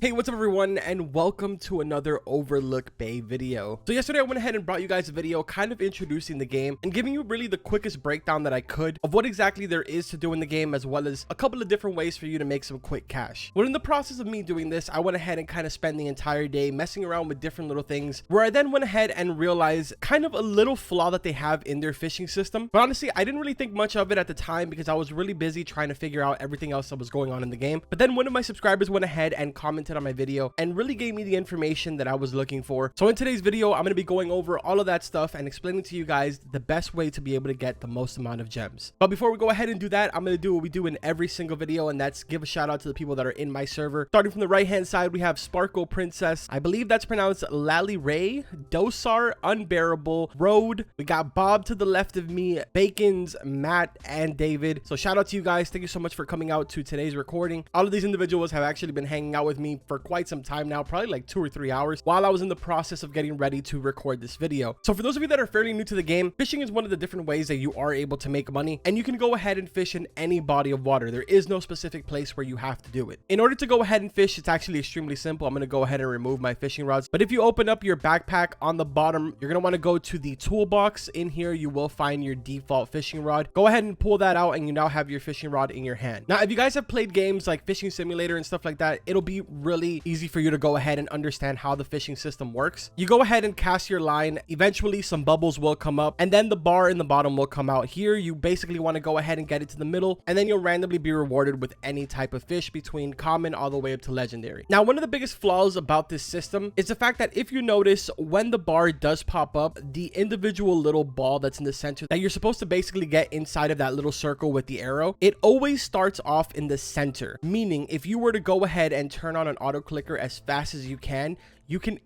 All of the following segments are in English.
Hey, what's up everyone, and welcome to another Overlook Bay video. So yesterday I went ahead and brought you guys a video kind of introducing the game and giving you really the quickest breakdown that I could of what exactly there is to do in the game, as well as a couple of different ways for you to make some quick cash. But in the process of me doing this, I went ahead and kind of spent the entire day messing around with different little things, where I then went ahead and realized kind of a little flaw that they have in their fishing system. But honestly, I didn't really think much of it at the time because I was really busy trying to figure out everything else that was going on in the game. But then one of my subscribers went ahead and commented on my video and really gave me the information that I was looking for. So in today's video, I'm going to be going over all of that stuff and explaining to you guys the best way to be able to get the most amount of gems. But before we go ahead and do that, I'm going to do what we do in every single video, and that's give a shout out to the people that are in my server. Starting from the right hand side, we have Sparkle Princess, I believe that's pronounced Lally Ray, Dosar, Unbearable, Road, we got Bob to the left of me, Bacons, Matt, and David. So shout out to you guys. Thank you so much for coming out to today's recording. All of these individuals have actually been hanging out with me for quite some time now, probably like 2 or 3 hours, while I was in the process of getting ready to record this video. So for those of you that are fairly new to the game, fishing is one of the different ways that you are able to make money, and you can go ahead and fish in any body of water. There is no specific place where you have to do it. In order to go ahead and fish, it's actually extremely simple. I'm going to go ahead and remove my fishing rods, but if you open up your backpack on the bottom, you're going to want to go to the toolbox. In here you will find your default fishing rod. Go ahead and pull that out, and you now have your fishing rod in your hand. Now if you guys have played games like Fishing Simulator and stuff like that, it'll be really easy for you to go ahead and understand how the fishing system works. You go ahead and cast your line, eventually some bubbles will come up, and then the bar in the bottom will come out. Here you basically want to go ahead and get it to the middle, and then you'll randomly be rewarded with any type of fish between common all the way up to legendary. Now one of the biggest flaws about this system is the fact that if you notice, when the bar does pop up, the individual little ball that's in the center that you're supposed to basically get inside of that little circle with the arrow, it always starts off in the center, meaning if you were to go ahead and turn on an auto clicker as fast as you can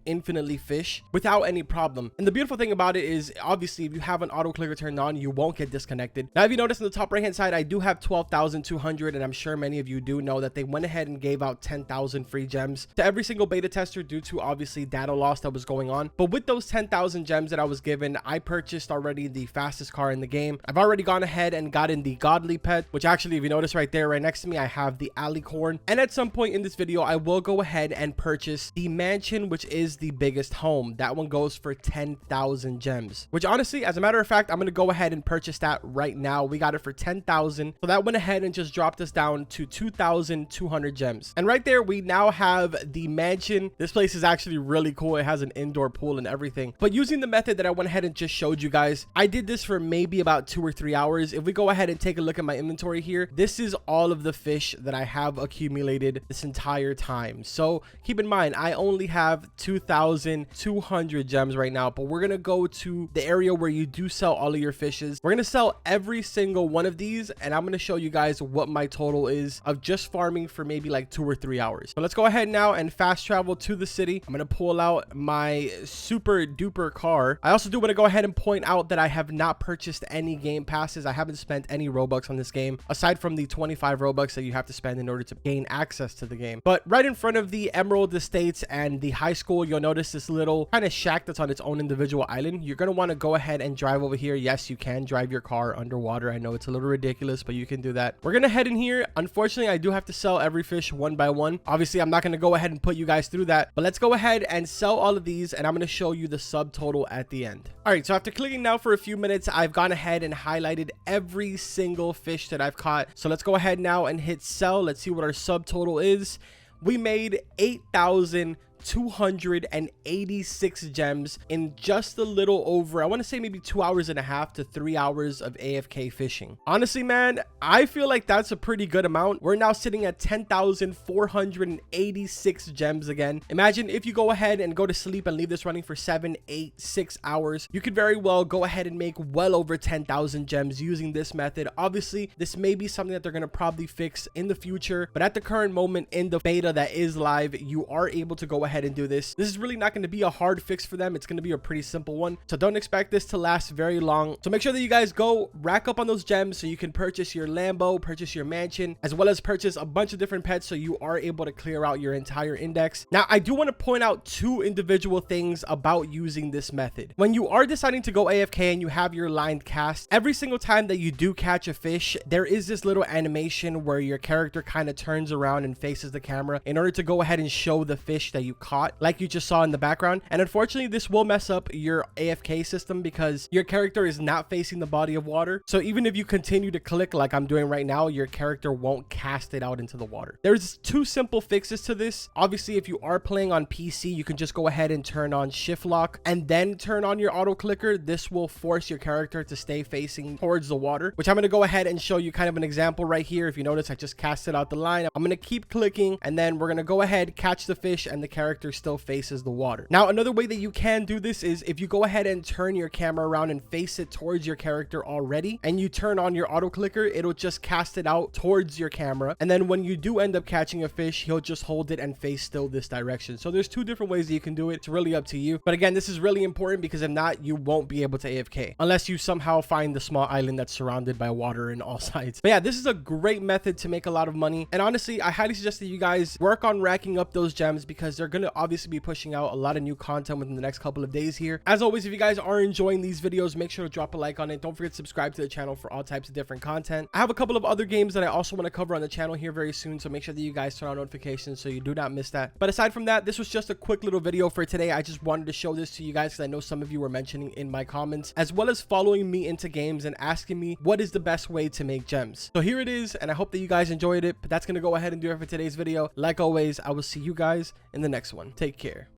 infinitely fish without any problem. And the beautiful thing about it is, obviously, if you have an auto clicker turned on, you won't get disconnected. Now if you notice in the top right hand side, I do have 12,200, and I'm sure many of you do know that they went ahead and gave out 10,000 free gems to every single beta tester due to obviously data loss that was going on. But with those 10,000 gems that I was given, I purchased already the fastest car in the game. I've already gone ahead and gotten the godly pet, which actually, if you notice right there, right next to me, I have the alicorn. And at some point in this video, I will go ahead and purchase the mansion, which is the biggest home. That one goes for 10,000 gems, which honestly, as a matter of fact, I'm going to go ahead and purchase that right now. We got it for 10,000. So that went ahead and just dropped us down to 2,200 gems. And right there, we now have the mansion. This place is actually really cool. It has an indoor pool and everything. But using the method that I went ahead and just showed you guys, I did this for maybe about 2 or 3 hours. If we go ahead and take a look at my inventory here, this is all of the fish that I have accumulated this entire time. So keep in mind, I only have 2,200 gems right now, but we're gonna go to the area where you do sell all of your fishes. We're gonna sell every single one of these, and I'm gonna show you guys what my total is of just farming for maybe like 2 or 3 hours. So let's go ahead now and fast travel to the city. I'm gonna pull out my super duper car. I also do want to go ahead and point out that I have not purchased any game passes. I haven't spent any Robux on this game aside from the 25 Robux that you have to spend in order to gain access to the game. But right in front of the Emerald Estates and the high school, you'll notice this little kind of shack that's on its own individual island. You're going to want to go ahead and drive over here. Yes, you can drive your car underwater. I know it's a little ridiculous, but you can do that. We're going to head in here. Unfortunately, I do have to sell every fish one by one. Obviously, I'm not going to go ahead and put you guys through that, but let's go ahead and sell all of these, and I'm going to show you the subtotal at the end. All right, so after clicking now for a few minutes, I've gone ahead and highlighted every single fish that I've caught. So let's go ahead now and hit sell. Let's see what our subtotal is. We made 8,286 gems in just a little over, I want to say maybe 2.5 hours to 3 hours of AFK fishing. Honestly, man, I feel like that's a pretty good amount. We're now sitting at 10,486 gems again. Imagine if you go ahead and go to sleep and leave this running for 7, 8, 6 hours, you could very well go ahead and make well over 10,000 gems using this method. Obviously, this may be something that they're going to probably fix in the future, but at the current moment in the beta that is live, you are able to go ahead and do this. This is really not going to be a hard fix for them. It's going to be a pretty simple one. So don't expect this to last very long. So make sure that you guys go rack up on those gems so you can purchase your Lambo, purchase your mansion, as well as purchase a bunch of different pets so you are able to clear out your entire index. Now, I do want to point out two individual things about using this method. When you are deciding to go AFK and you have your line cast, every single time that you do catch a fish, there is this little animation where your character kind of turns around and faces the camera in order to go ahead and show the fish that you caught, like you just saw in the background. And unfortunately, this will mess up your AFK system because your character is not facing the body of water. So even if you continue to click like I'm doing right now, your character won't cast it out into the water. There's two simple fixes to this. Obviously, if you are playing on PC, you can just go ahead and turn on shift lock and then turn on your auto clicker. This will force your character to stay facing towards the water, which I'm going to go ahead and show you kind of an example right here. If you notice, I just casted out the line. I'm going to keep clicking and then we're going to go ahead, catch the fish, and the character still faces the water. Now, another way that you can do this is if you go ahead and turn your camera around and face it towards your character already, and you turn on your auto clicker, it'll just cast it out towards your camera. And then when you do end up catching a fish, he'll just hold it and face still this direction. So there's two different ways that you can do it. It's really up to you. But again, this is really important because if not, you won't be able to AFK unless you somehow find the small island that's surrounded by water in all sides. But yeah, this is a great method to make a lot of money. And honestly, I highly suggest that you guys work on racking up those gems because they're going to obviously be pushing out a lot of new content within the next couple of days here. As always, if you guys are enjoying these videos, make sure to drop a like on it. Don't forget to subscribe to the channel for all types of different content. I have a couple of other games that I also want to cover on the channel here very soon, so make sure that you guys turn on notifications so you do not miss that. But aside from that, this was just a quick little video for today. I just wanted to show this to you guys because I know some of you were mentioning in my comments, as well as following me into games and asking me what is the best way to make gems. So here it is, and I hope that you guys enjoyed it. But that's going to go ahead and do it for today's video. Like always, I will see you guys in the next one. Take care.